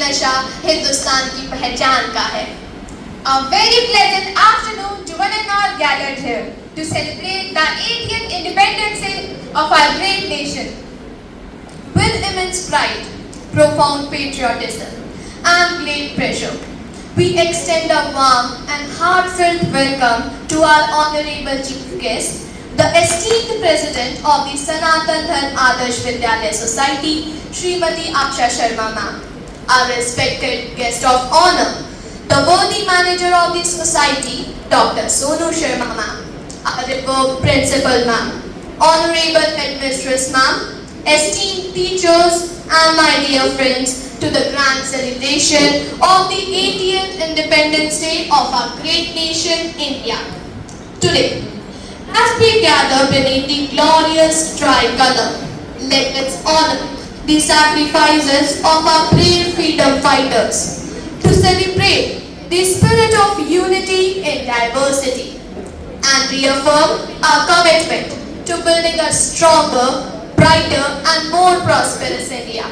नशा हिंदुस्तान की पहचान का है। A very pleasant afternoon to one and all gathered here to celebrate the 80th Independence Day of our great nation. With immense pride, profound patriotism, and great pressure, we extend a warm and heartfelt welcome to our honorable chief guest, the esteemed president of the Sanatan Dharm Adarsh Vidyalaya Society, Srimati Aksha Sharma ma'am, our respected guest of honor, the worthy manager of the society, Dr. Sonu Sharma ma'am, our revered principal ma'am, honorable headmistress ma'am, esteemed teachers, and my dear friends, to the grand celebration of the 80th Independence Day of our great nation, India. Today, as we gather beneath the glorious tricolor, let's honor the sacrifices of our brave freedom fighters to celebrate the spirit of unity in diversity and reaffirm our commitment to building a stronger, brighter and more prosperous India.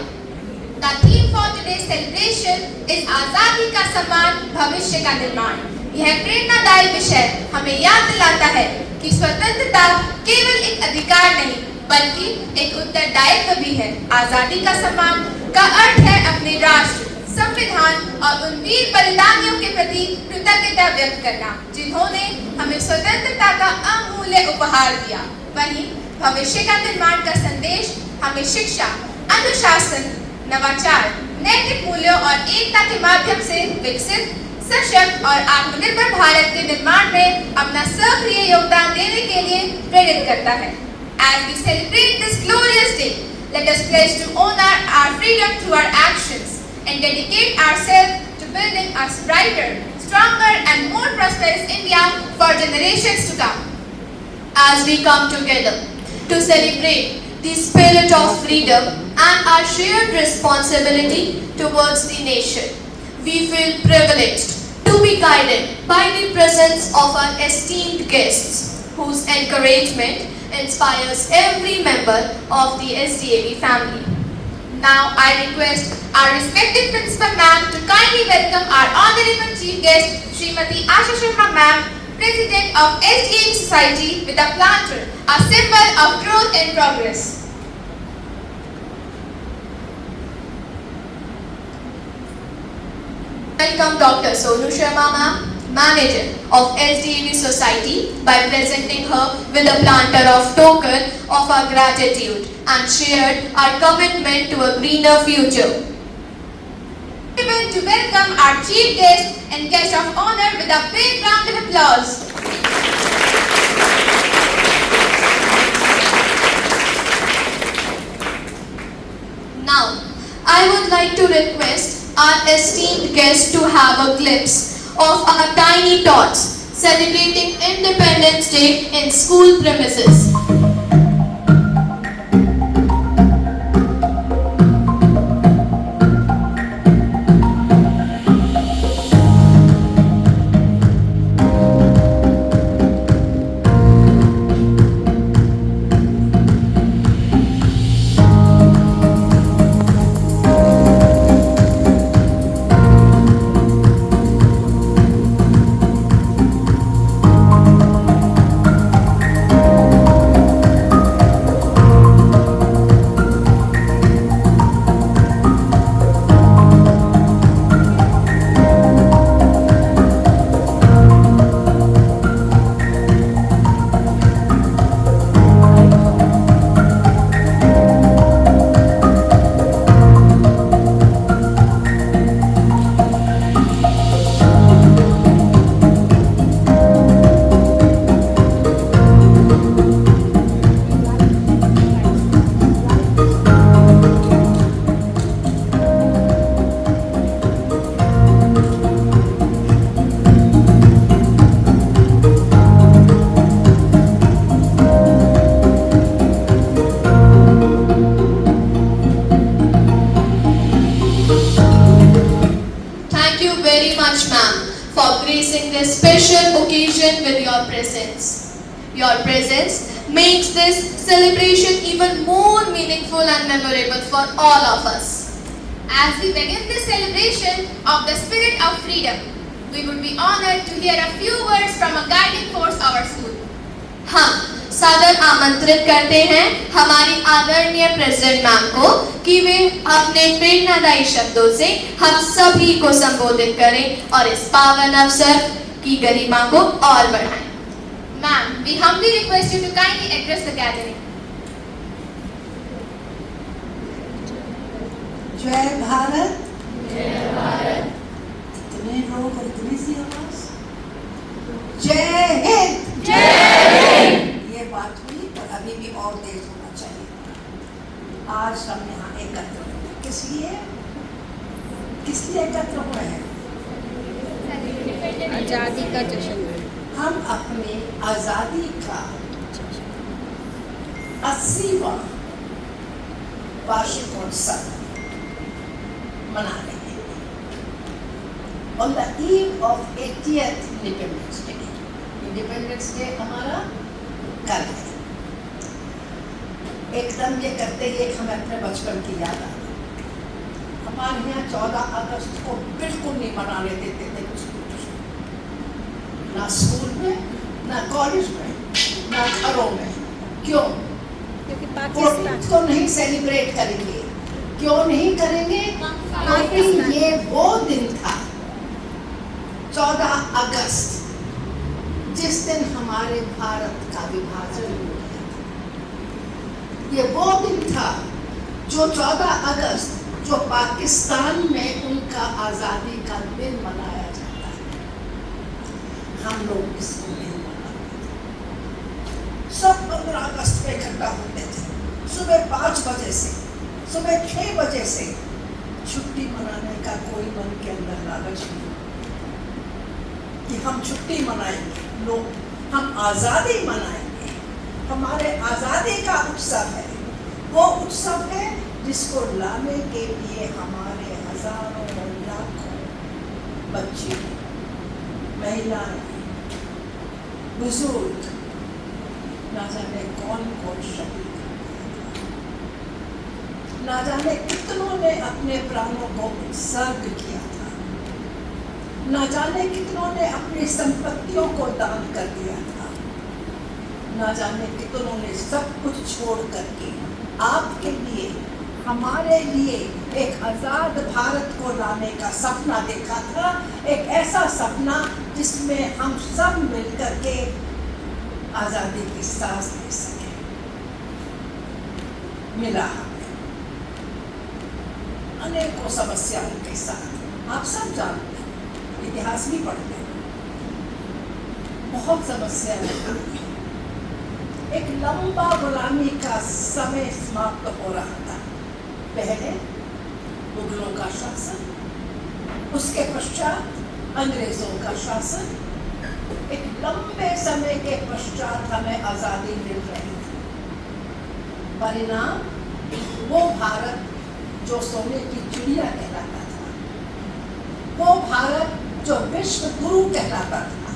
The theme for today's celebration is आजादी का सम्मान, भविष्य का निर्माण। यह प्रेरणादायी विषय हमें याद दिलाता है कि स्वतंत्रता केवल एक अधिकार नहीं बल्कि एक उत्तरदायित्व भी है। आजादी का सम्मान का अर्थ है अपने राष्ट्र, संविधान और उन वीर बलिदानियों के प्रति कृतज्ञता व्यक्त करना जिन्होंने हमें स्वतंत्रता का अमूल्य उपहार दिया। वहीं भविष्य का निर्माण का संदेश हमें शिक्षा, अनुशासन, नवाचार, नैतिक मूल्यों और एकता के माध्यम से विकसित, सशक्त और आत्मनिर्भर भारत के निर्माण में अपना सक्रिय योगदान देने के लिए प्रेरित करता है। As we celebrate this glorious day, let us pledge to honor our freedom through our actions and dedicate ourselves to building a brighter, stronger and more prosperous India for generations to come. As we come together to celebrate the spirit of freedom and our shared responsibility towards the nation, we feel privileged to be guided by the presence of our esteemed guests whose encouragement inspires every member of the SDAV family. Now I request our respected principal ma'am to kindly welcome our honorable chief guest Srimati Asha Sharma ma'am, President of SDAV Society, with a planter, a symbol of growth and progress. Welcome Dr. Sonu Sharma ma'am, Manager of SDAV Society, by presenting her with a planter of token of our gratitude and shared our commitment to a greener future. To welcome our chief guest and guest of honor with a big round of applause. Now, I would like to request our esteemed guest to have a glimpse of our tiny tots celebrating Independence Day in school premises. this special occasion with your presence. Your presence makes this celebration even more meaningful and memorable for all of us. As we begin this celebration of the spirit of freedom, we would be honored to hear a few words from a guiding force of our school. हम सादर आमंत्रित करते हैं हमारी आदरणीय president ma'am को कि वे अपने प्रेरणादायी शब्दों से हम सभी को संबोधित करें और इस पावन अवसर की गरिमा को और बढ़ाएं। Ma'am, we humbly request you to kindly address the gathering. जय भारत। जय भारत। इतने लोग और इतनी सी आवाज। जय हिंद। जय हिंद। ये बात हुई, पर अभी भी और तेज होना चाहिए। आज हम यहाँ एकत्र हुए, किस लिए एकत्र हुए हैं? आजादी का जश्न। हम अपने आजादी का 80वां वार्षिकोत्सव मना रहे हैं। On the eve of 80th Independence Day. Independence Day हमारा कल है। एकदम ये करते ही एक हमें अपने बचपन की याद आ गई। हमारे यहाँ 14 अगस्त को बिल्कुल नहीं मनाने देते थे कुछ, ना स्कूल में, ना कॉलेज में, ना घरों में। क्यों? क्योंकि पाकिस्तान को नहीं सेलिब्रेट करेंगे। क्यों नहीं करेंगे? क्योंकि ये वो दिन था 14 अगस्त जिस दिन हमारे भारत का विभाजन हो गया था। ये वो दिन था जो 14 अगस्त जो पाकिस्तान में उनका आजादी का दिन मनाया जाता है, हम लोग इसको नहीं मनाते थे। सब 15 अगस्त पे इकट्ठा होते थे, सुबह 5 बजे से सुबह 6 बजे से। छुट्टी मनाने का कोई मन के अंदर लालच नहीं कि हम छुट्टी मनाएंगे, लोग हम आज़ादी मनाएंगे। हमारे आज़ादी का उत्सव है, वो उत्सव है जिसको लाने के लिए हमारे हजारों और लाखों बच्चे, महिलाएं, बुजुर्ग, ना जाने कौन कौन शहीद, ना जाने कितनों ने अपने प्राणों को उत्सर्ग किया था, ना जाने कितनों ने अपनी संपत्तियों को दान कर दिया था, ना जाने कितनों ने सब कुछ छोड़ करके आपके लिए, हमारे लिए एक आजाद भारत को लाने का सपना देखा था। एक ऐसा सपना जिसमें हम सब मिलकर के आजादी की सांस ले सके। मिला अनेकों समस्याओं के साथ, आप सब जानते हैं, इतिहास भी पढ़ते हैं, बहुत समस्याएं। एक लंबा गुलामी का समय समाप्त हो रहा था। पहले मुगलों का शासन, उसके पश्चात अंग्रेजों का शासन। एक लंबे समय के पश्चात हमें आजादी मिल रही थी। परिणाम वो भारत जो सोने की चिड़िया कहलाता था, वो भारत जो विश्व गुरु कहलाता था,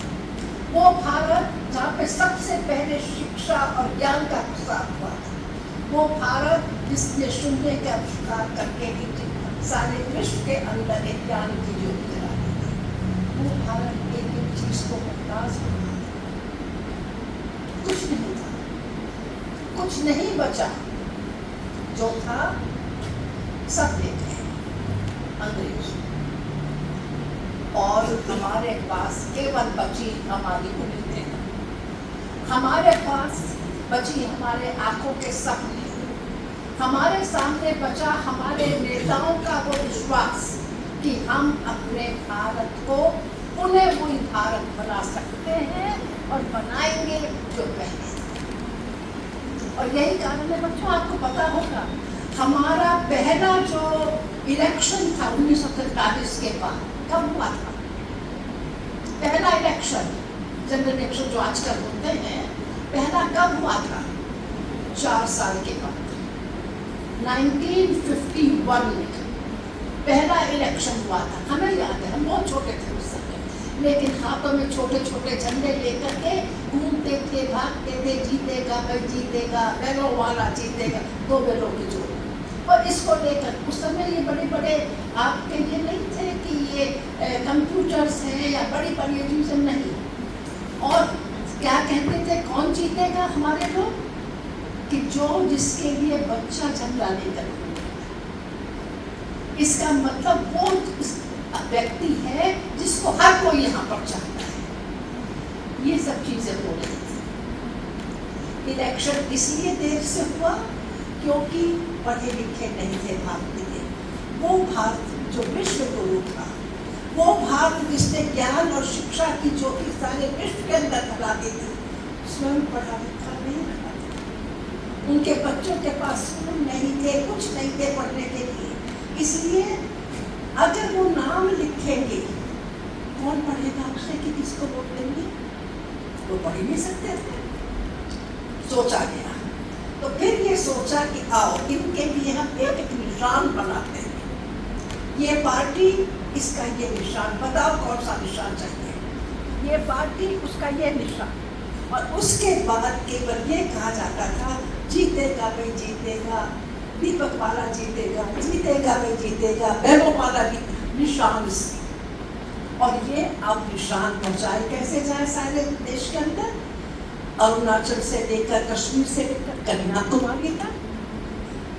वो भारत जहाँ पे सबसे पहले शिक्षा और ज्ञान का प्रसार हुआ था, वो भारत जिसने शून्य का आविष्कार करके सारे विश्व के अंदर एक ज्ञान की ज्योति जला दी, वो भारत एक एक चीज को मुमताज बना दिया। कुछ नहीं था, कुछ नहीं बचा। जो था सब ले गए अंग्रेज, और हमारे पास केवल बची हमारी उम्मीदें, हमारे पास बची हमारे आंखों के सपने, हमारे सामने बचा हमारे नेताओं का वो विश्वास कि हम अपने भारत को पुनः वही भारत बना सकते हैं और बनाएंगे जो पहले। और यही कारण है बच्चों, आपको पता होगा हमारा पहला जो इलेक्शन था 1947 के बाद कब हुआ था? पहला इलेक्शन, जनरल इलेक्शन जो आजकल होते हैं, पहला कब हुआ था? 4 साल के बाद 1951 में पहला इलेक्शन हुआ था। हमें याद है, हम बहुत छोटे थे उस समय, लेकिन हाथों में छोटे छोटे झंडे लेकर के घूमते थे, भागते थे, जीतेगा भाई जीतेगा, बैलों वाला जीतेगा, 2 बैलों की जोड़ी। और इसको लेकर उस समय ये बड़े बड़े आपके लिए नहीं थे कि ये कंप्यूटर्स हैं या बड़ी बड़ी एजुकेशन नहीं। और क्या कहते थे, कौन जीतेगा हमारे लोग, कि जो जिसके लिए बच्चा झगड़ा नहीं कर। इसका मतलब वो व्यक्ति है जिसको हर कोई यहाँ पर चाहता है। ये सब चीजें हो रही थी। इलेक्शन इसलिए देर से हुआ क्योंकि पढ़े लिखे नहीं थे भारतीय। वो भारत जो विश्व गुरु था, वो भारत जिसने ज्ञान और शिक्षा की ज्योति सारे विश्व के अंदर फैला दी थी, स्वयं पढ़ा लिखा नहीं रहा था। उनके बच्चों के पास स्कूल नहीं थे, कुछ नहीं थे पढ़ने के लिए। इसलिए अगर वो नाम लिखेंगे, कौन पढ़ेगा उसे कि किसको वोट देंगे? वो पढ़ ही नहीं सकते थे। सोचा गया, तो फिर ये सोचा कि आओ इनके लिए हम एक निशान बनाते हैं। ये पार्टी, इसका ये निशान, बताओ कौन सा निशान चाहिए। ये पार्टी, उसका ये निशान। और उसके बाद केवल ये कहा जाता था, जीतेगा भाई जीतेगा, दीपक माला जीतेगा, जीतेगा भाई जीतेगा, वैभव माला भी निशान। और ये अब निशान पहुंचाए कैसे जाए सारे देश के अंदर। अरुणाचल से लेकर कश्मीर से लेकर कन्याकुमारी तक।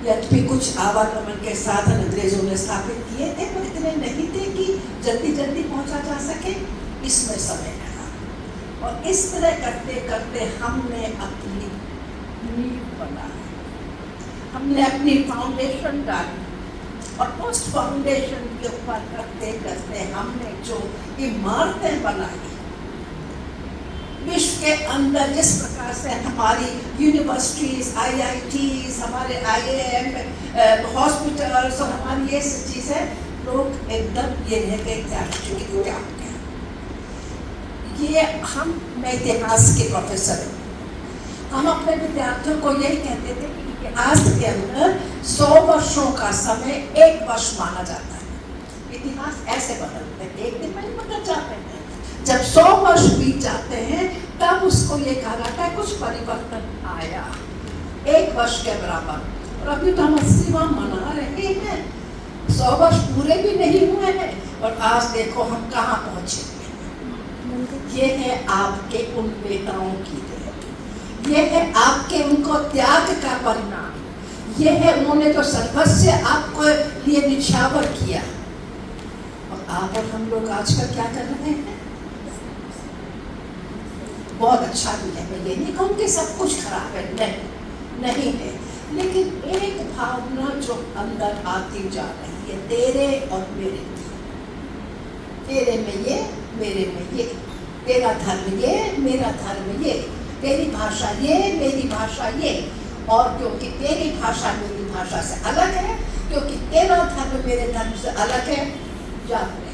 यद्यपि कुछ आवागमन के साधन अंग्रेजों ने स्थापित किए थे, पर इतने नहीं थे कि जल्दी जल्दी पहुंचा जा सके। इसमें समय लगा और इस तरह करते करते हमने अपनी नींव बनाई, हमने अपनी फाउंडेशन डाली। और उस फाउंडेशन के ऊपर करते करते हमने जो इमारतें बनाई, विश्व के अंदर जिस प्रकार से हमारी यूनिवर्सिटीज, IITs, हमारे IIM, हॉस्पिटल्स और हमारी ये सब चीज़ें, लोग एकदम ये रह गए थे आश्चर्य कि क्या हो गया। ये मैं इतिहास के प्रोफेसर हूँ। हम अपने विद्यार्थियों को यही कहते थे कि इतिहास के अंदर 100 वर्षों का समय एक वर्ष माना जाता है। इतिहास ऐसे बदलते हैं, एक दिन में नहीं बदल जाते हैं। जब 100 वर्ष बीत जाते हैं तब उसको ये कहा जाता है कुछ परिवर्तन आया, एक वर्ष के बराबर। और अभी तो हम 80वां मना रहे हैं, 100 वर्ष पूरे भी नहीं हुए हैं और आज देखो हम कहाँ पहुंचे। ये है आपके उन नेताओं की देन, ये है आपके उनको त्याग का परिणाम। ये है उन्होंने तो सर्वस्व आपको लिए निछावर किया। और आप और हम लोग आजकल क्या कर रहे हैं? बहुत अच्छा भी है, मैं ये नहीं कहूँ कि सब कुछ खराब है, नहीं है, लेकिन एक भावना जो अंदर आती जा रही है, तेरे और मेरे की, तेरे में ये, मेरे में ये, तेरा धर्म ये, मेरा धर्म ये, तेरी भाषा ये, मेरी भाषा ये। और क्योंकि तेरी भाषा मेरी भाषा से अलग है, क्योंकि तेरा धर्म मेरे धर्म से अलग है, जाते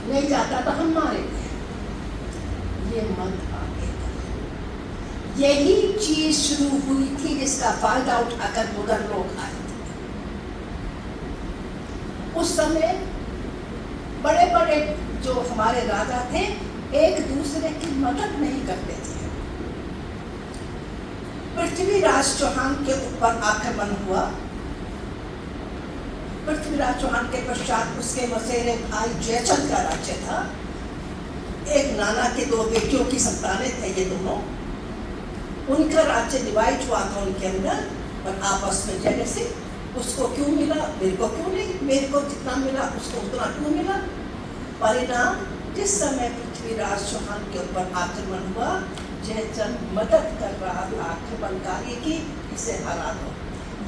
नहीं जाता तो हम मारेंगे। ये मत आगे। यही चीज शुरू हुई थी जिसका फायदा उठाकर मुगल लोग आए थे। उस समय बड़े बड़े जो हमारे राजा थे एक दूसरे की मदद नहीं करते थे। पृथ्वीराज चौहान के ऊपर आक्रमण हुआ। पृथ्वीराज चौहान के पश्चात उसके मसेरे भाई जयचंद का राज्य था। एक नाना के 2 बेटियों की संतानें थे ये दोनों। उनका राज्य डिवाइड हुआ था उनके अंदर, और आपस में जेलसी, उसको क्यों मिला, मेरे को क्यों नहीं, मेरे को जितना मिला उसको उतना क्यों मिला। परिणाम, जिस समय पृथ्वीराज चौहान के ऊपर आक्रमण हुआ, जयचंद मदद कर रहा था आक्रमणकारी की, इसे हरा दो।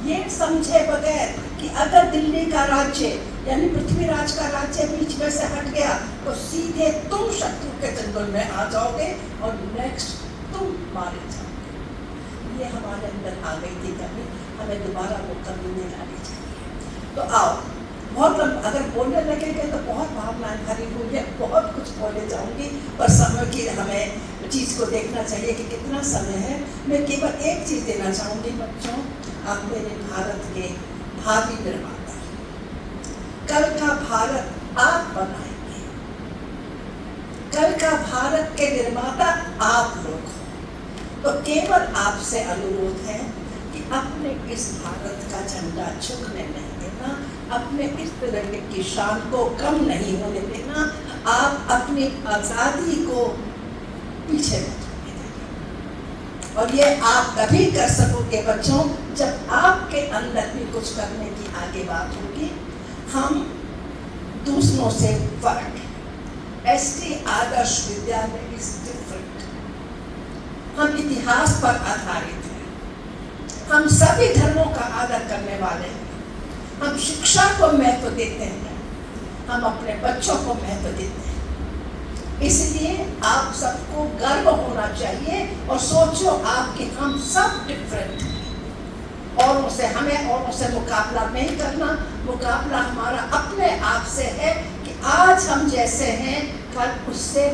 ये समझे बगैर कि अगर दिल्ली का राज्य यानी पृथ्वीराज का राज्य बीच में से हट गया तो सीधे तुम शत्रु के जंगल में आ जाओगे और नेक्स्ट तुम मारे जाओगे। ये हमारे अंदर आ गई थी कभी, हमें दोबारा वो कभी नहीं लानी चाहिए। तो आओ, बहुत अगर बोलने लगेंगे तो बहुत भावनाएं भरी हुई है, बहुत कुछ बोले जाऊंगी, पर समय की हमें चीज़ को देखना चाहिए कि कितना समय है। मैं केवल एक चीज़ देना चाहूँगी बच्चों, आप मेरे भारत के भावी निर्माता, कल का भारत आप बनाएंगे, कल का भारत के निर्माता आप लोग हो। तो केवल आपसे अनुरोध है कि अपने इस भारत का झंडा झुकने नहीं देना, अपने इस तिरंगे की शान को कम नहीं होने देना, आप अपनी आज़ादी को पीछे मत होने देना। और ये आप तभी कर सकोगे बच्चों, जब आपके अंदर भी कुछ करने की आगे बात होगी। हम दूसरों से फर्क है। ST Adarsh Vidyalaya is different. हम इतिहास पर आधारित हैं, हम सभी धर्मों का आदर करने वाले हैं, हम शिक्षा को महत्व देते हैं, हम अपने बच्चों को महत्व देते हैं। इसलिए आप सबको गर्व होना चाहिए और सोचो आपके हम सब डिफरेंट हैं। औरों से हमें औरों से मुकाबला नहीं करना, मुकाबला हमारा अपने आप से है कि आज हम जैसे हैं कल उससे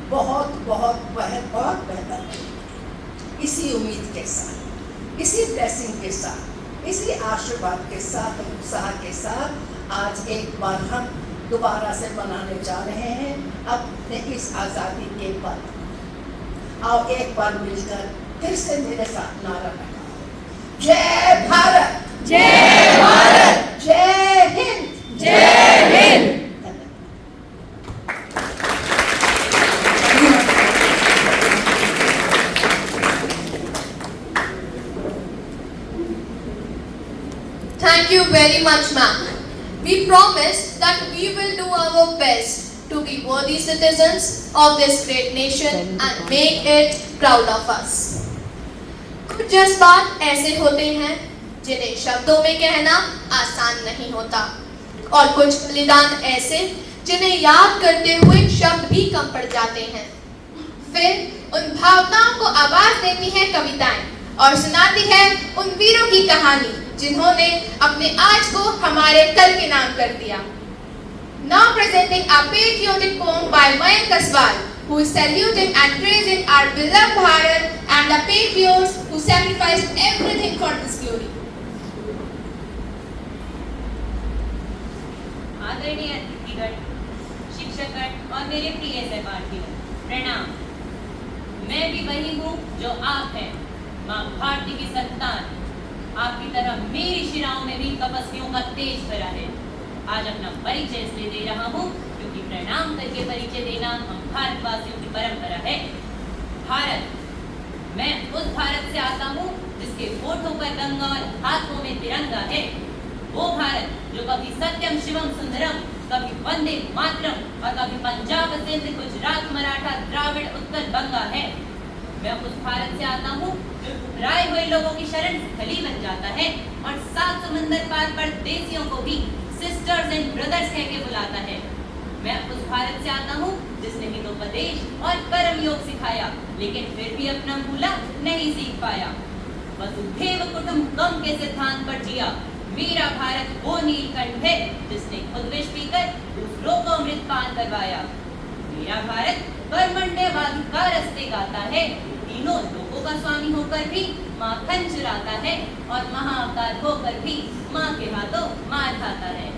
बहुत बहुत बहुत बेहतर होंगे। इसी उम्मीद के साथ, इसी ब्लेसिंग के साथ, इसी आशीर्वाद के साथ, उत्साह के साथ आज एक बार हम दोबारा से मनाने जा रहे हैं अपने इस आज़ादी के पल। आओ एक बार मिलकर फिर से मेरे साथ नारा लगाओ, जय भारत, जय भारत, जय हिंद, जय Hind. Thank you very much, ma'am. We promise that we will do our best to be worthy citizens of this great nation and make it proud of us. कुछ जज्बात ऐसे होते हैं जिन्हें शब्दों में कहना आसान नहीं होता, और कुछ बलिदान ऐसे जिन्हें याद करते हुए शब्द भी कम पड़ जाते हैं। फिर उन भावनाओं को आवाज देती हैं कविताएं और सुनाती है उन वीरों की कहानी जिन्होंने अपने आज को हमारे कल के नाम कर दिया। Now presenting a patriotic poem by Mayank Kaswal, who is saluting and praising our beloved Bharat and the patriots who sacrificed everything for this glory. आदरणीय अतिथिगण, शिक्षकगण और मेरे प्रिय सहपाठियों, प्रणाम। मैं भी वही हूँ जो आप हैं, माँ भारती की संतान। आपकी तरह मेरी शिराओं में भी तपस्वियों का तेज भरा है। आज अपना परिचय इसलिए दे रहा हूँ क्योंकि प्रणाम करके परिचय देना हम भारतवासियों की परंपरा है। भारत, मैं उस भारत से आता हूँ जिसके होठों पर गंगा और हाथों में तिरंगा है। वो भारत जो कभी सत्यम शिवम सुंदरम, कभी वंदे मातरम और कभी पंजाब सिंध गुजरात मराठा द्राविड़ उत्तर बंगा है। मैं उस भारत से आता हूँ जो ठुकराए हुए लोगों की शरण स्थली बन जाता है और 7 समंदर पार परदेसियों को भी सिस्टर्स एंड ब्रदर्स कह के बुलाता है। मैं उस भारत से आता हूँ जिसने हितोपदेश और कर्म योग सिखाया, लेकिन फिर भी अपना मूला नहीं सीख पाया। वसुधैव कुटुंबकम के सिद्धांत पर जिया। मेरा भारत वो नीलकंठ है जिसने खुद विष पीकर दूसरों को अमृतपान करवाया। मेरा भारत कर्मण्यवादी का रस्ते गाता है, तीनों लोगों का स्वामी होकर भी माखन चुराता है और महाअवतार होकर भी माँ के हाथों मार खाता है।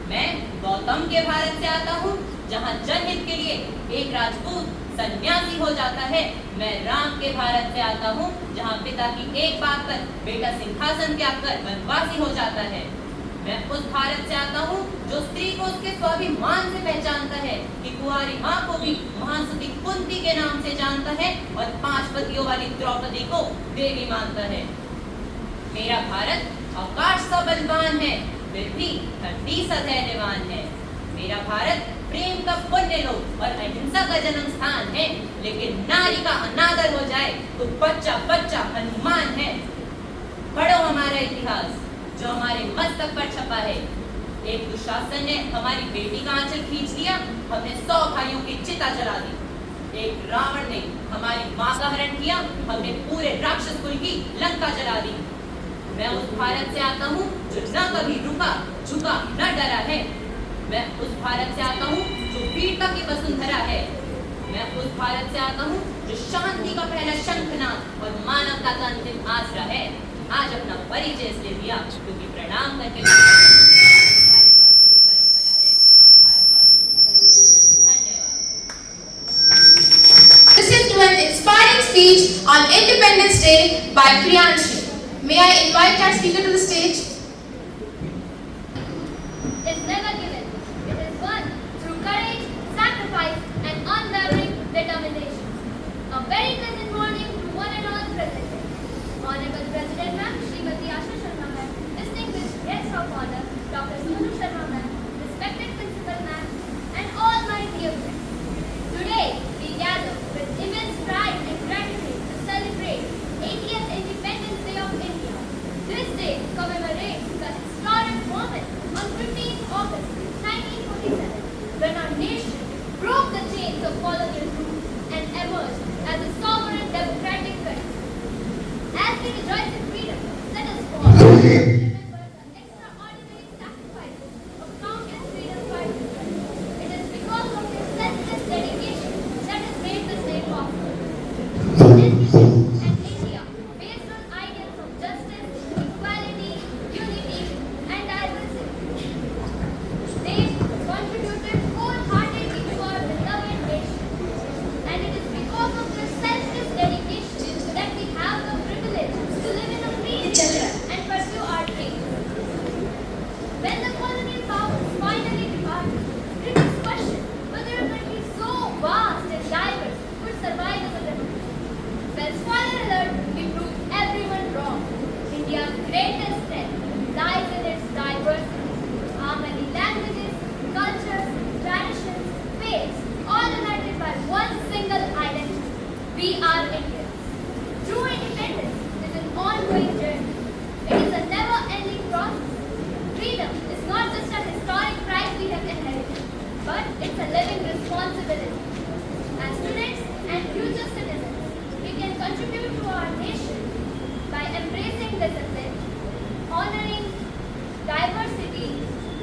मैं गौतम के भारत से आता हूँ जहाँ जनहित के लिए एक राजपूत सन्यासी हो जाता है। मैं राम के भारत से आता हूँ जहाँ पिता की एक बात पर बेटा सिंहासन त्याग कर वनवासी हो जाता है। मैं उस भारत से आता हूँ जो स्त्री को उसके स्वाभिमान से पहचानता है कि कुंवारी माँ को भी महासती कुंती के नाम से जानता है और 5 पतियों वाली द्रौपदी को देवी मानता है। मेरा भारत आकाश सा बलवान है, फिर भी धरती सा धैर्यवान है। मेरा भारत प्रेम का पुण्य लोक और अहिंसा का जन्म स्थान है, लेकिन नारी का अनादर हो जाए तो बच्चा बच्चा हनुमान है। पढ़ो हमारा इतिहास जो हमारे मस्तक पर छपा है। एक दुशासन ने हमारी बेटी का आंचल खींच लिया, हमने 100 भाइयों की चिता जला दी। एक रावण ने हमारी माँ का हरण किया, हमने पूरे राक्षस कुल की लंका जला दी। मैं उस भारत से आता हूँ जो न कभी रुका झुका न डरा है। मैं उस भारत से आता हूँ जो वीरता की वसुंधरा है। मैं उस भारत से आता हूँ जो शांति का पहला शंखनाद और मानवता का अंतिम आसरा है। आज अपना परिचय इसलिए दिया क्योंकि प्रणाम करके भारतवासियों की परंपरा है, हम भारतवासी। धन्यवाद। Listen to an inspiring speech on Independence Day by Priyanshi. May I invite our speaker to the stage? Is never given. It is won through courage, sacrifice, and unwavering determination. A very pleasant morning to one and all present. Honorable President Ma'am, Srimati Asha Sharma Ma'am, distinguished guests of honor, Dr. Sonu Sharma Ma'am, respected Principal Ma'am, and all my dear friends. Today, we gather with immense pride and gratitude to celebrate 80th Independence Day of India. This day commemorates the historic moment on 15th August 1947, when our nation broke the chains of colonial rule and emerged as a sovereign democratic country. As we rejoice in freedom, let us pause and remember the extraordinary sacrifices of countless freedom fighters. It is because of their selfless dedication that has made this day possible. This and India, based on ideals of justice, equality, unity, and diversity. They contributed wholeheartedly to our beloved nation. And it is because of their selfless dedication that we have the privilege to live in a free nation and pursue our dreams. When the colonial powers finally departed, critics questioned whether a country so vast and diverse could survive as a republic. Well, spoiler alert, we proved everyone wrong. India's greatest strength lies in its diversity. Our many languages, cultures, traditions, faiths, all united by one single identity. We are Indians. True independence is an ongoing journey. It is a never-ending process. Freedom is not just a historic prize we have inherited, but it's a living responsibility. As students and future citizens, we can contribute to our nation by embracing discipline, honoring diversity,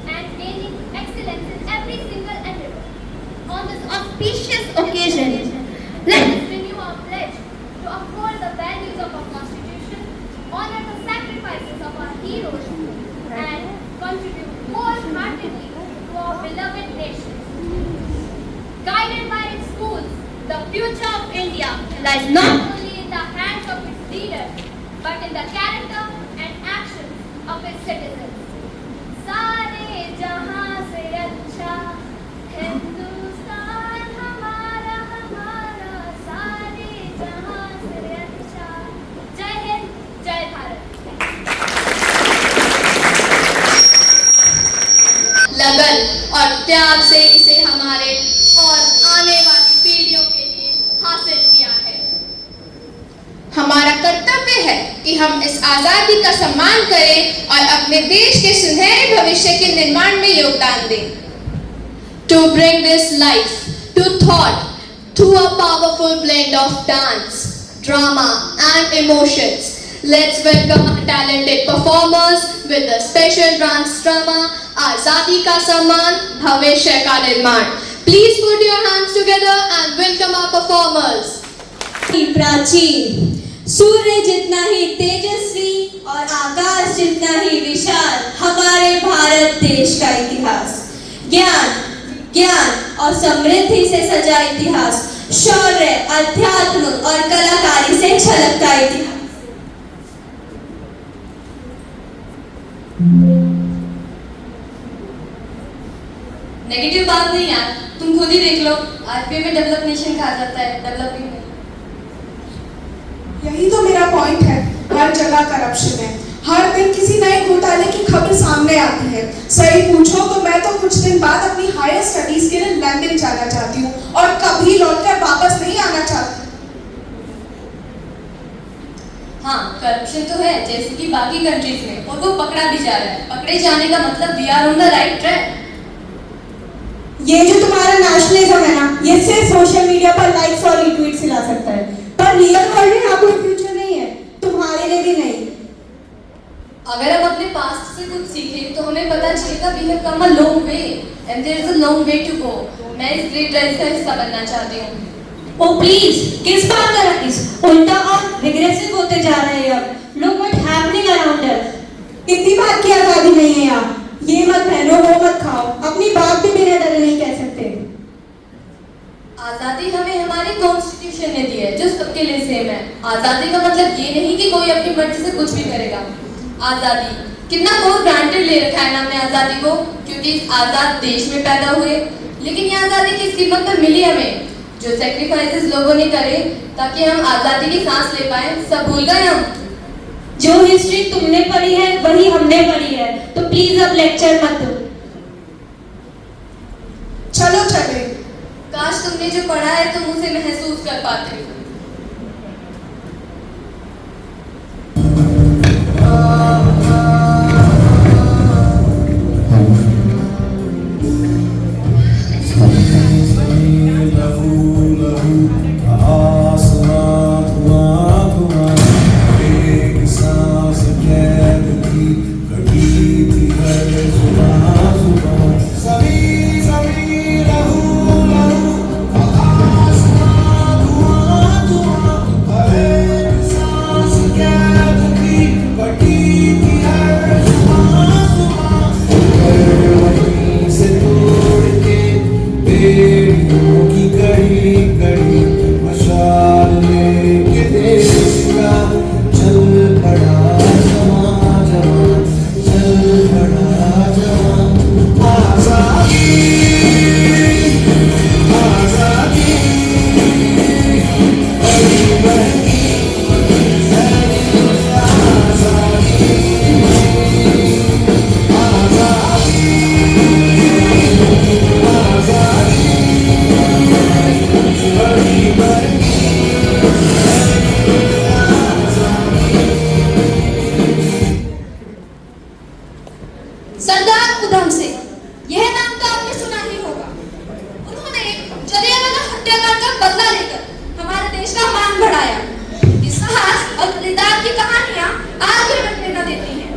and gaining excellence in every single endeavor. On this auspicious occasion, let us renew our pledge to uphold the values of our Constitution, honor the sacrifices of our heroes, and contribute wholeheartedly to our beloved nation. Guided by its schools, the future of India lies not only in the hands of its leaders, but in the character and actions of its citizens. सारे जहां से अच्छा हिंदुस्तान हमारा हमारा सारे जहां से अच्छा जय हिंद जय भारत लगन और त्याग से इसे हमारे और आने वाली पीढ़ियों के लिए हासिल किया है। हमारा कर्तव्य है कि हम इस आजादी का सम्मान करें और अपने देश के सुनहरे भविष्य के निर्माण में योगदान दें। To bring this life to thought through a powerful blend of dance, drama and emotions, let's welcome our talented performers with the special dance drama Azadi Ka Samman Bhavishya Ka Nirman. Please put your hands together and welcome our performers. प्राचीन सूर्य जितना ही तेजस्वी और आकाश जितना ही विशाल हमारे भारत देश का इतिहास, ज्ञान और समृद्धि से सजा इतिहास, शौर्य, अध्यात्म और कलाकारी से छलकता इतिहास। नेगेटिव बात नहीं यार, तुम खुद ही देख लो, आरपीए में डेवलप नेशन कहा जाता है, डेवलपिंग नहीं। यही तो मेरा पॉइंट है, हर जगह करप्शन है, हर दिन किसी नए घोटाले की खबर सामने आती है। सही पूछो तो मैं तो कुछ दिन बाद अपनी हायर स्टडीज के लिए लंदन जाना चाहती हूँ और कभी लौटकर वापस नहीं आना चाहती। हाँ, करप्शन तो है जैसे कि बाकी कंट्रीज में, और वो पकड़ा भी जा रहा है। पकड़े जाने का मतलब we are on the right track. ये जो तुम्हारा नेशनलिज्म है ना, ये सिर्फ सोशल मीडिया पर लाइक्स और रीट्वीट्स ला सकता है, पर रियल वर्ल्ड में आपको फ्यूचर नहीं है, तुम्हारे लिए भी नहीं। अगर हम अपने पास्ट से कुछ सीखें तो हमें पता चलेगा we have come a long way and there is a long way to go. मैं इस ग्रेट राइज का हिस्सा बनना चाहती हूँ। ओ प्लीज, किस बात का रईस? उल्टा और रिग्रेसिव होते जा रहे हैं अब। Look what happening around us. इतनी बात की आजादी नहीं है यार। ये मत पहनो, वो मत खाओ, अपनी बात भी बिना डरे नहीं कह सकते। आजादी हमें हमारे कॉन्स्टिट्यूशन ने दी है जो सबके सबके लिए सेम है। आजादी का मतलब ये नहीं कि कोई अपनी मर्जी से कुछ भी करेगा। आजादी कितना फॉर ग्रांटेड ले रखा है ना हमने आजादी को, क्योंकि इस आजाद देश में पैदा हुए। लेकिन ये आजादी किस कीमत पर मिली हमें? जो सेक्रीफाइसेस लोगों ने करे ताकि हम आजादी की सांस ले पाए, सब भूल गए हम। जो हिस्ट्री तुमने पढ़ी है वही हमने पढ़ी है, तो प्लीज अब लेक्चर मत दो। चलो चले। काश तुमने जो पढ़ा है तुम उसे महसूस कर पाते। सरदार उधम सिंह, यह नाम तो आपने सुना ही होगा। उन्होंने जलियांवाला हत्याकांड का बदला लेकर हमारे देश का मान बढ़ाया। इस साहस और बलिदान की कहानियां आज भी हमें प्रेरणा देती हैं।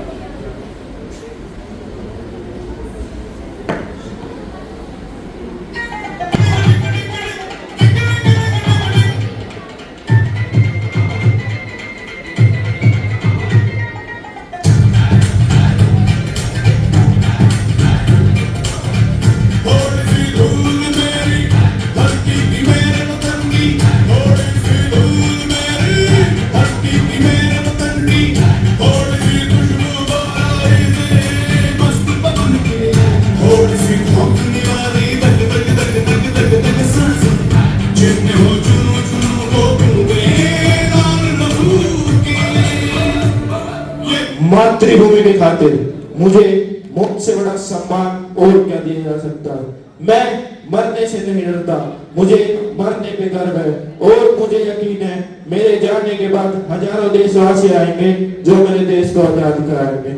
मातृभूमि की खातिर मुझे मौत से बड़ा सम्मान और क्या दिया जा सकता है। मैं मरने से नहीं डरता, मुझे मरने पे गर्व है और मुझे यकीन है मेरे जाने के बाद हजारों देशवासी आएंगे जो मेरे देश को आजाद कराएंगे।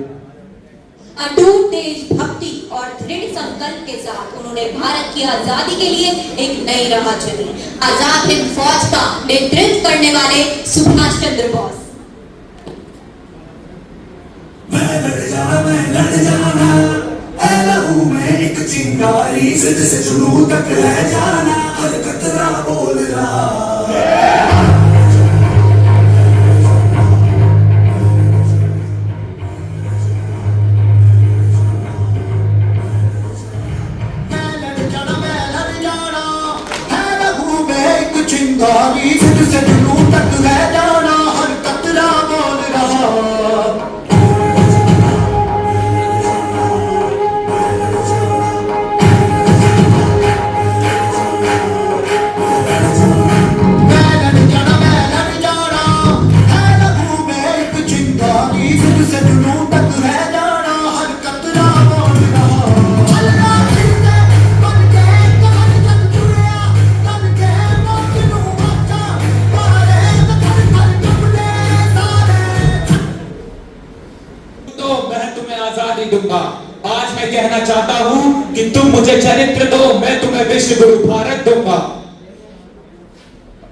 अटूट देशभक्ति और दृढ़ संकल्प के साथ उन्होंने भारत की आजादी के लिए एक नई राह चली। आजाद हिंद फौज का नेतृत्व करने वाले सुभाष चंद्र बोस। मैं लड़ जाना ऐ लहू में एक चिंगारी सिर से जुनून तक रह जाना, हर कतरा बोल रहा चिंगारी सिर से जुनून तक रह जाना, हर कतरा बोल रहा। दूंगा। आज मैं कहना चाहता हूँ कि तुम मुझे चरित्र दो, मैं तुम्हें विश्व गुरु भारत दूंगा।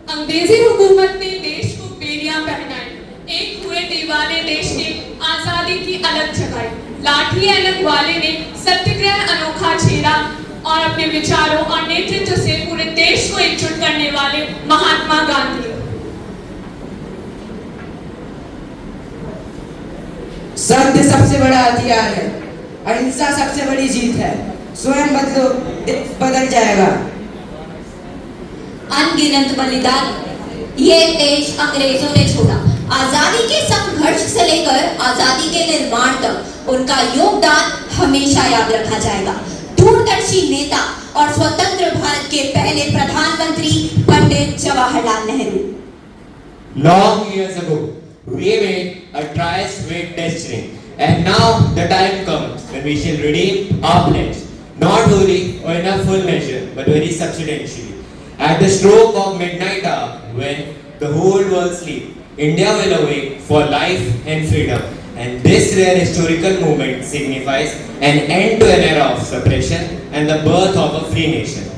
अंग्रेजी हुकूमत ने देश को बेड़ियां पहनाई, एक हुए दीवाने देश ने आजादी की अलग जगाई। लाठी अलग वाले ने सत्याग्रह अनोखा छेड़ा और अपने विचारों और नेतृत्व से पूरे देश को एकजुट करने वाले महात्मा गांधी। सत्य सबसे बड़ा हथियार है, अहिंसा सबसे बड़ी जीत है। स्वयं बदलो, देश बदल जाएगा। अनगिनत बलिदान ये देश अंग्रेजों ने छोड़ा। आजादी के संघर्ष से लेकर आजादी के निर्माण तक उनका योगदान हमेशा याद रखा जाएगा। दूरदर्शी नेता और स्वतंत्र भारत के पहले प्रधानमंत्री Pandit Jawaharlal Nehru. Long years ago, we made a trials with destiny, and now the time comes when we shall redeem our pledge, not wholly or in a full measure, but very substantially. At the stroke of midnight hour, when the whole world sleeps, India will awake for life and freedom, and this rare historical moment signifies an end to an era of suppression and the birth of a free nation.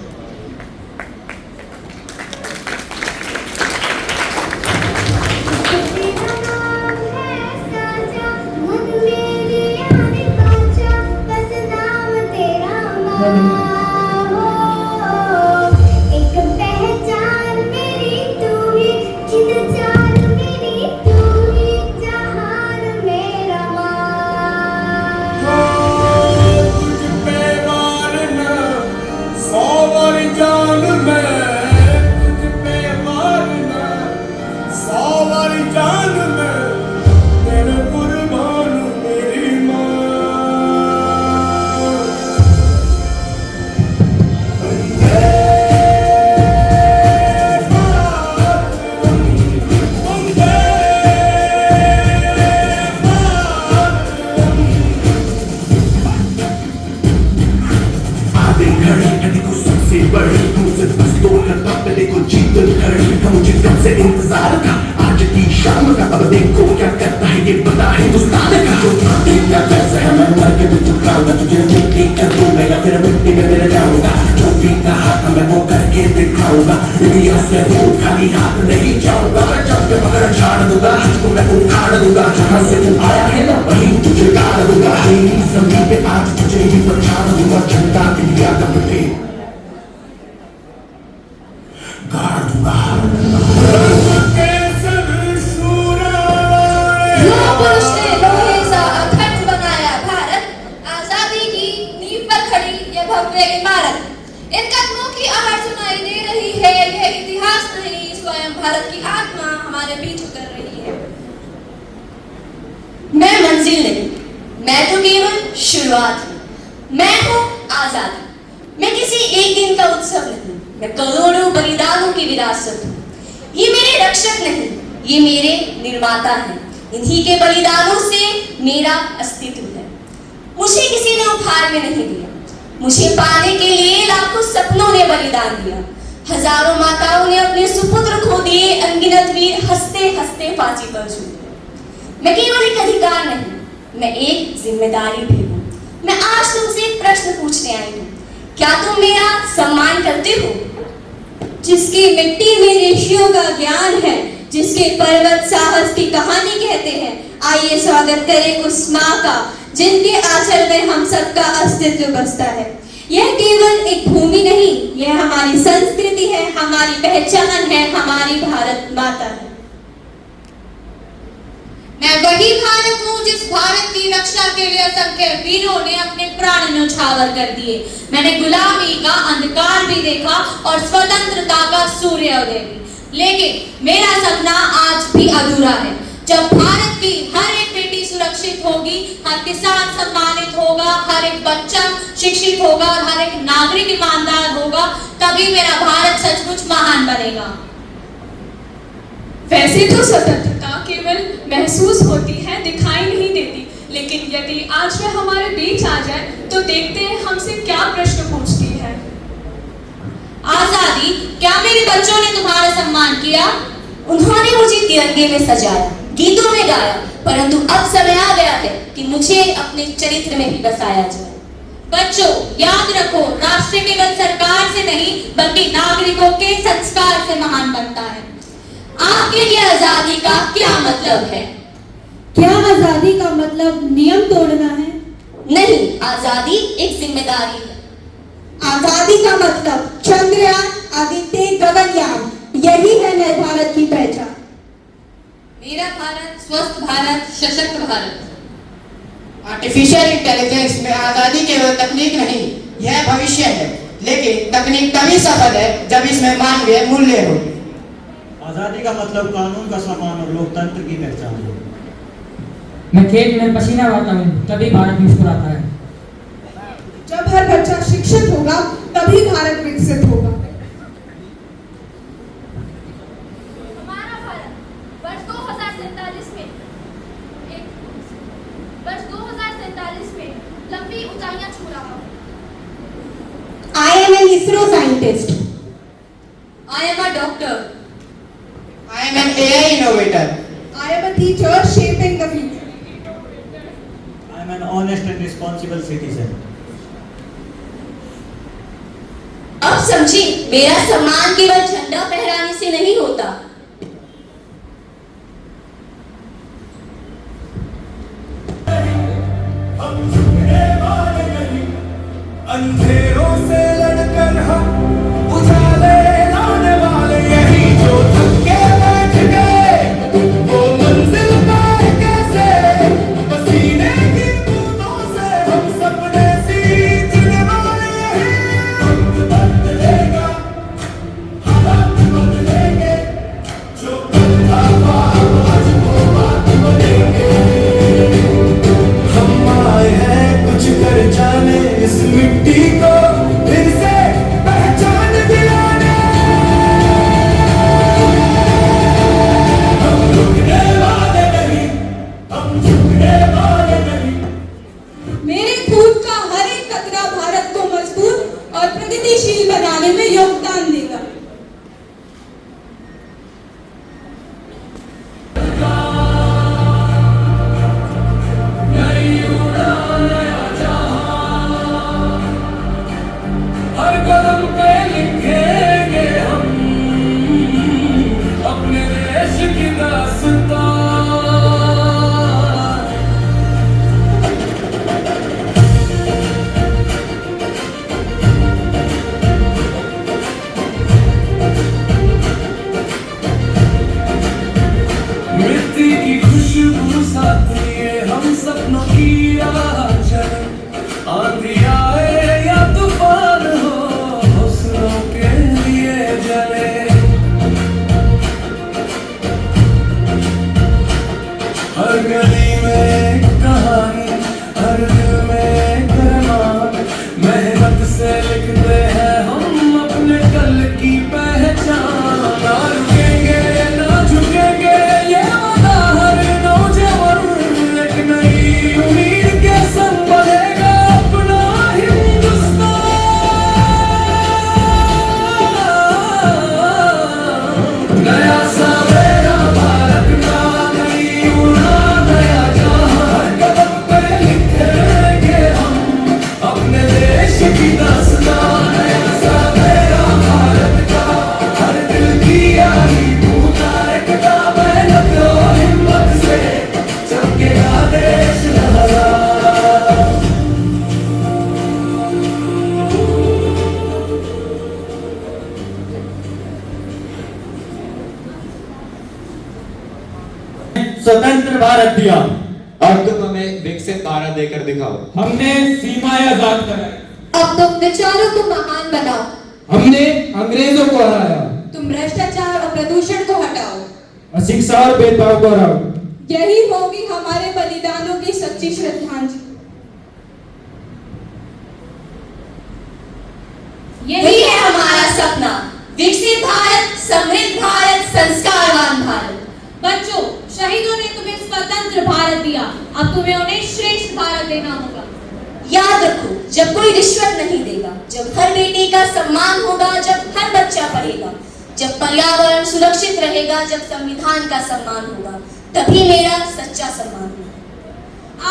इंतजार था आज की शाम का, अब देखो क्या करता है ये बता हिंदुस्तान का। जो तेरा फैसला है मैं मर के भी चुकाऊंगा, तुझे मिट्टी कर दूंगा या फिर मिट्टी में मिल जाऊंगा। जो भी कहा था मैं वो करके दिखाऊंगा, इतिहास में वो खाली हाथ नहीं जाऊंगा। मैं जब के मगर झाड़ दूंगा, तुझको मैं उखाड़ दूंगा। जहाँ से तू आया है ना वहीं तुझे गाड़ दूंगा। जमीन पे आज तुझे ही पछाड़ दूंगा, झंडा इंडिया का पिटे गाड़ दूंगा। पुरुष ने लोहे सा अखंड बनाया भारत, आजादी की नींव पर खड़ी यह भव्य इमारत। इन कदमों की आहट सुनाई दे रही है, यह इतिहास नहीं स्वयं भारत की आत्मा हमारे बीच उतर रही है। मैं मंजिल नहीं, मैं तो केवल शुरुआत हूँ। मैं हूँ आजादी। मैं किसी एक दिन का उत्सव नहीं, मैं करोड़ों बलिदानों की विरासत हूँ। ये मेरे रक्षक नहीं, ये मेरे निर्माता हैं। इन्हीं के बलिदानों से मेरा अस्तित्व है। मुझे किसी ने उपहार में नहीं दिया, मुझे पाने के लिए लाखों सपनों ने बलिदान दिया। हजारों माताओं ने अपने सुपुत्र खो दिए, अनगिनत वीर हंसते हंसते फांसी पर झूले। मैं केवल एक अधिकार नहीं, मैं एक जिम्मेदारी भी हूँ। मैं आज तुमसे एक प्रश्न पूछने आई हूँ, क्या तुम मेरा सम्मान करते हो? जिसकी मिट्टी में ऋषियों का ज्ञान है, जिसके पर्वत साहस की कहानी कहते हैं, आइए स्वागत करें उस माँ का जिनके आंचल में हम सबका अस्तित्व बसता है। यह केवल एक भूमि नहीं, यह हमारी संस्कृति है, हमारी पहचान है, हमारी भारत माता है। मैं वही भारत हूँ जिस भारत की रक्षा के लिए असंख्य वीरों ने अपने प्राण न्यौछावर कर दिए। मैंने गुलामी का अंधकार भी देखा और स्वतंत्रता का सूर्योदय भी, लेकिन मेरा सपना आज भी अधूरा है। जब भारत की हर एक बेटी सुरक्षित होगी, हर किसान सम्मानित होगा, हर एक बच्चा शिक्षित होगा और हर एक नागरिक ईमानदार होगा, तभी मेरा भारत सचमुच महान बनेगा। वैसे तो स्वतंत्रता केवल महसूस होती है, दिखाई नहीं देती, लेकिन यदि आज वह हमारे बीच आ जाए तो देखते हैं हमसे क्या प्रश्न पूछती है। आजादी, क्या मेरे बच्चों ने तुम्हारा सम्मान किया? उन्होंने मुझे तिरंगे में सजाया, गीतों में गाया, परंतु अब समय आ गया है कि मुझे अपने चरित्र में भी बसाया जाए। बच्चों, याद रखो, राष्ट्र केवल सरकार से नहीं बल्कि नागरिकों के संस्कार से महान बनता है। आपके लिए आजादी का क्या मतलब है? क्या आजादी का मतलब नियम तोड़ना है? नहीं, आजादी एक जिम्मेदारी है। आजादी का मतलब चंद्रयान, आदित्य, गगनयान, यही है नए भारत की पहचान। मेरा भारत स्वस्थ भारत, सशक्त भारत। आर्टिफिशियल इंटेलिजेंस में आजादी केवल तकनीक नहीं, यह भविष्य है। लेकिन तकनीक तभी सफल है जब इसमें मानवीय मूल्य हो। आजादी का मतलब कानून का सम्मान और लोकतंत्र की पहचान है। मैं खेत में पसीना बहाता हूँ तभी भारत मुस्कुराता है। जब हर बच्चा शिक्षित होगा तभी भारत विकसित होगा। हमारा भारत वर्ष 2047 में लंबी ऊंचाइयां छू रहा है। I am an ISRO scientist. I am a doctor. I am an AI innovator. I am a teacher shaping the future. I am an honest and responsible citizen. अब समझी, मेरा सम्मान केवल झंडा फहराने से नहीं होता। हम झुकने वाले नहीं, अंधेरों से लड़कर हम उजाले लाने वाले, यही जो थक के बैठ गए वो मंजिल पाए कैसे, पसीने की बूंदों से हम सपने सींचने वाले, यही बदलेगा, हालात बदलेंगे, जो बदला आज वो बात बनेंगे। हम आए हैं कुछ कर जाने, इस मिट्टी को फिर से पहचान दिलाने। हम रुकने वाले नहीं, हम झुकने वाले नहीं। मेरे खून का हर एक कतरा भारत को मजबूत और प्रगतिशील बनाने में योगदान देगा। हर कदम पे लिखेंगे हम अपने देश की दास्तां। मिट्टी की खुशबू साथ लिए हम सपनों की राह चले, आंधी आए या तूफान हो हौसलों के लिए जले। हर गली में एक कहानी, हर दिल में एक अरमान, मेहनत से लिखते हैं हम अपने कल की पहचान। ना रुकेंगे ना झुकेंगे ये वादा हर नौजवान, एक नई उम्मीद के संग बढ़ेगा अपना हिंदुस्तान। नया सवेरा भारत का, नई उड़ान नया जहां, हर कदम पे लिखेंगे हम अपने देश की दास्तां। नया सवेरा भारत का, हर दिल की यारी टूटा एकता, मेहनत और हिम्मत से चमकेगा देश लहरा। स्वतंत्र भारत दिया, अब तुम हमें विकसित भारत देकर दिखाओ। हमने सीमाएं आजाद कराई, अब तुम विचारों को महान बनाओ। हमने अंग्रेजों को हराया, तुम भ्रष्टाचार और प्रदूषण को हटाओ। अशिक्षा और भेदभाव को हराओ। यही होगी हमारे बलिदानों की सच्ची श्रद्धांजलि। यही है हमारा सपना, विकसित भारत, समृद्ध भारत, संस्कारवान भारत। बच्चों, शहीदों ने तुम्हें स्वतंत्र भारत दिया, अब तुम्हें उन्हें श्रेष्ठ भारत देना होगा। याद रखो, जब कोई रिश्वत नहीं देगा, जब हर बेटे का सम्मान होगा, जब हर बच्चा पढ़ेगा, जब पर्यावरण सुरक्षित रहेगा, जब संविधान का सम्मान होगा, तभी मेरा सच्चा सम्मान होगा।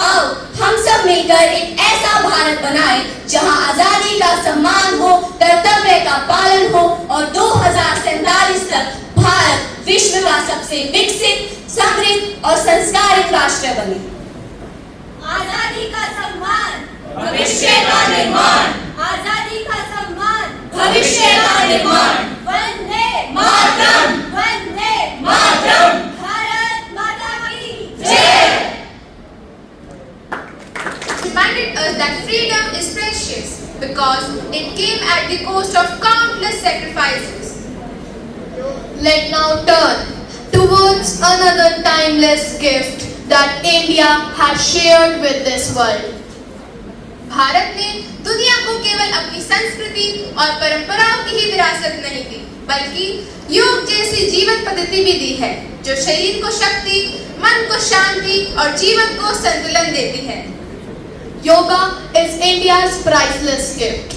आओ हम सब मिलकर एक ऐसा भारत बनाएं जहां आजादी का सम्मान हो, कर्तव्य का पालन हो और 2047 तक भारत विश्व का सबसे विकसित, समृद्ध और संस्कारित राष्ट्र बने। आजादी का सम्मान, भविष्य का निर्माण। आजादी का सम्मान, भविष्य का निर्माण। वंदे मातरम, वंदे मातरम। भारत माता की जय। Reminded us that freedom is precious because it came at the cost of countless sacrifices. Let now turn towards another timeless gift that India has shared with this world. Bharat ने दुनिया को केवल अपनी संस्कृति और परंपराओं की ही विरासत नहीं दी, बल्कि योग जैसी जीवन पद्धति भी दी है, जो शरीर को शक्ति, मन को शांति और जीवन को संतुलन देती है. Yoga is India's priceless gift.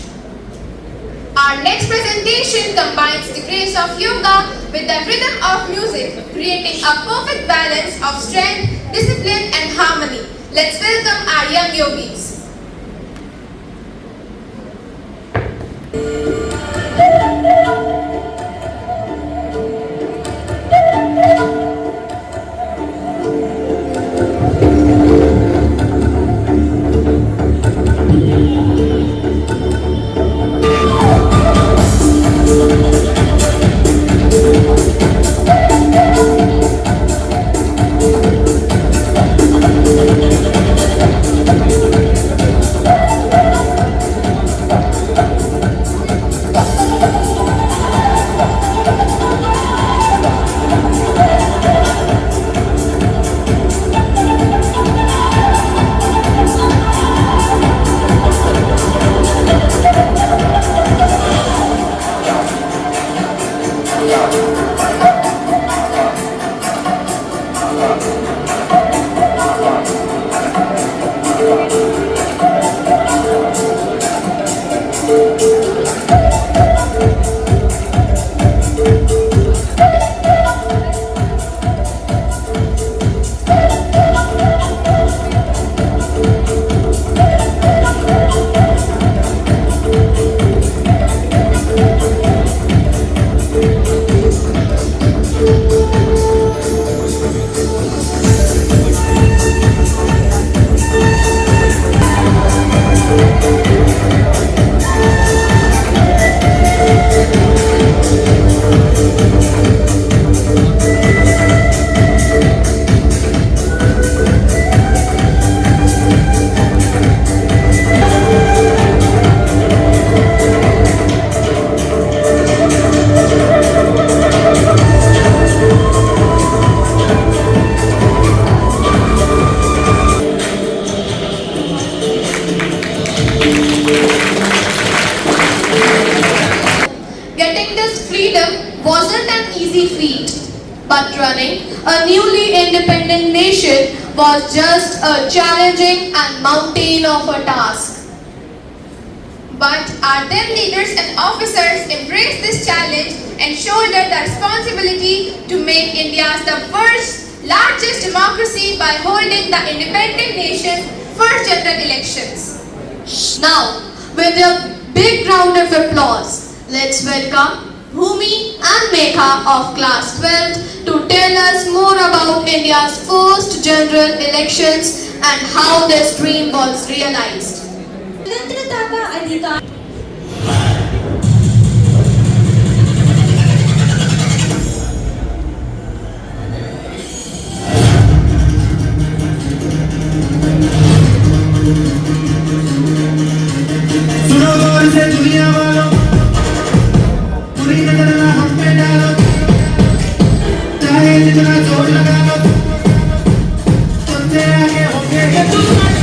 Our next presentation combines the grace of yoga with the rhythm of music, creating a perfect balance of strength, discipline and harmony. Let's welcome our young yogis. wasn't an easy feat, but running a newly independent nation was just a challenging and mountain of a task. But our then leaders and officers embraced this challenge and shouldered the responsibility to make India the world's largest democracy by holding the independent nation's first general elections. Now, with a big round of applause, let's welcome Bhumi and Megha of class 12 to tell us more about India's first general elections and how this dream was realized. स्वतंत्रता का अधिकार सुनो गौर से दुनिया वालों, पूरी नजर ना हम पे डालो, चाहे जितना जोर लगा लो, तुमसे आगे होंगे ये दुश्मन।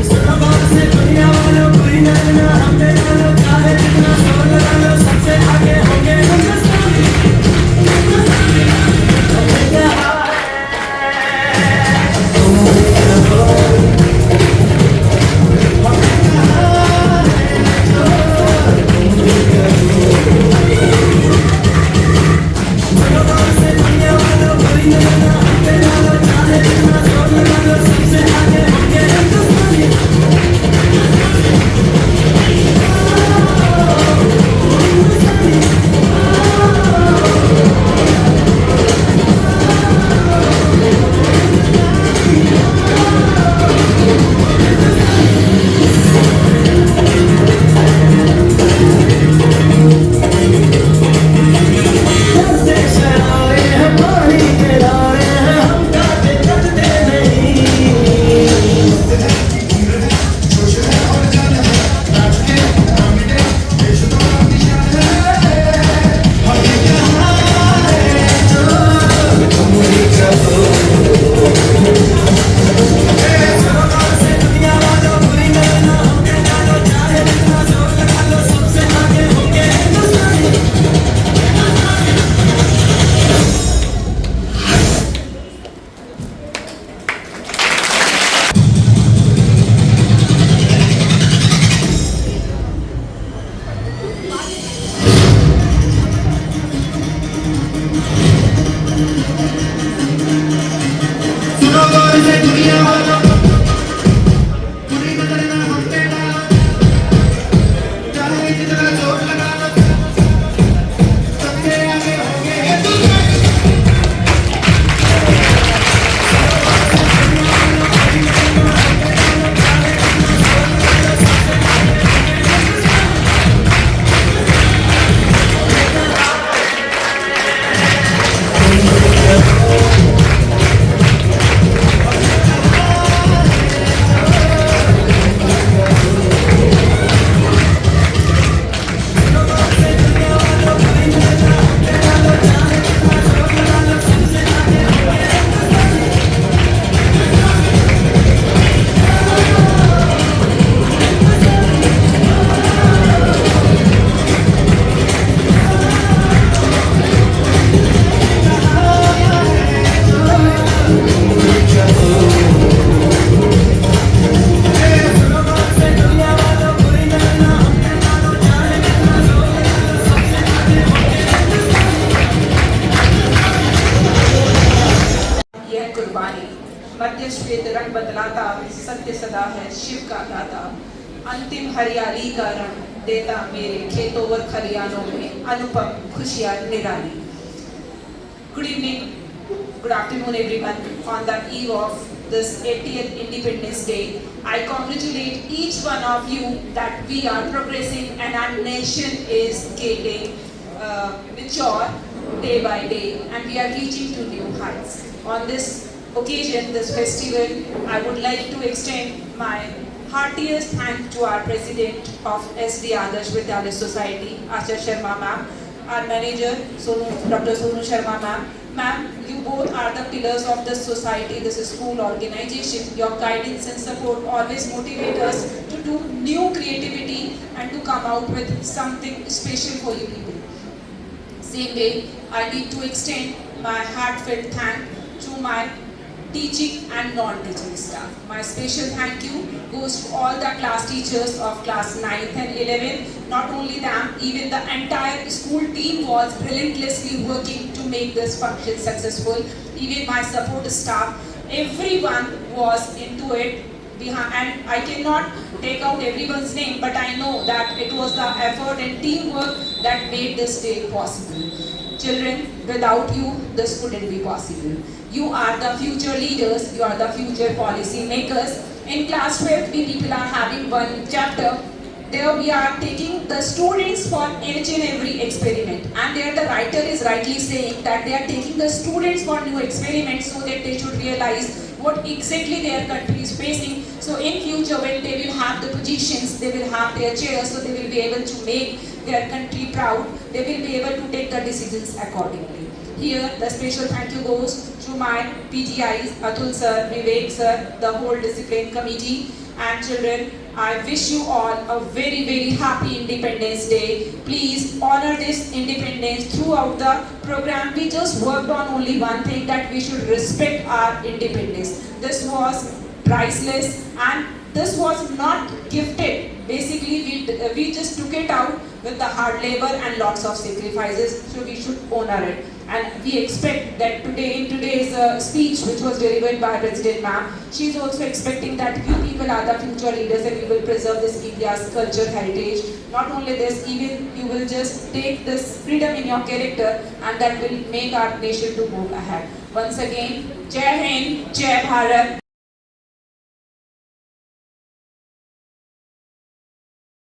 सुनो गौर से दुनिया वालों, पूरी नजर ना हम पे डालो, चाहे जितना जोर लगा लो, सबसे आगे होंगे हिंदुस्तानी। क्षण बदलाता, सत्य सदा है शिव का दाता। अंतिम हरियाली का रंग देता मेरे खेतों व खलियानों में अनुपम खुशियाँ निराली। Good evening, good afternoon everyone. On the eve of this 80th Independence Day, I congratulate each one of you that we are progressing and our nation is getting mature day by day and we are reaching to new heights. On this occasion, this festival, I would like to extend my heartiest thanks to our President of SD Adarsh Vidyalaya Society, Asha Sharma ma'am, our manager, Dr. Sonu Sharma ma'am. Ma'am, you both are the pillars of this society, this school organization. Your guidance and support always motivate us to do new creativity and to come out with something special for you people. Same way, I need to extend my heartfelt thanks to my teaching and non-teaching staff. My special thank you goes to all the class teachers of class 9th and 11th. Not only them, even the entire school team was relentlessly working to make this function successful. Even my support staff, everyone was into it. And I cannot take out everyone's name, but I know that it was the effort and teamwork that made this day possible. Children, without you, this couldn't be possible. You are the future leaders, you are the future policy makers. In class 12, we people are having one chapter. There we are taking the students for each and every experiment. And there the writer is rightly saying that they are taking the students for new experiments so that they should realize what exactly their country is facing. So in future when they will have the positions, they will have their chairs, so they will be able to make their country proud. They will be able to take the decisions accordingly. Here the special thank you goes to my PGIs, Atul sir, Vivek sir, the whole discipline committee. And children, I wish you all a very, very happy Independence Day. Please honor this independence throughout the program. We just worked on only one thing, that we should respect our independence. This was priceless and this was not gifted. Basically, we just took it out with the hard labor and lots of sacrifices. So we should honor it. And we expect that today, in today's speech, which was delivered by President Ma'am, she is also expecting that you people are the future leaders and you will preserve this India's culture heritage. Not only this, even you will just take this freedom in your character and that will make our nation to move ahead. Once again, Jai Hind, Jai Bharat.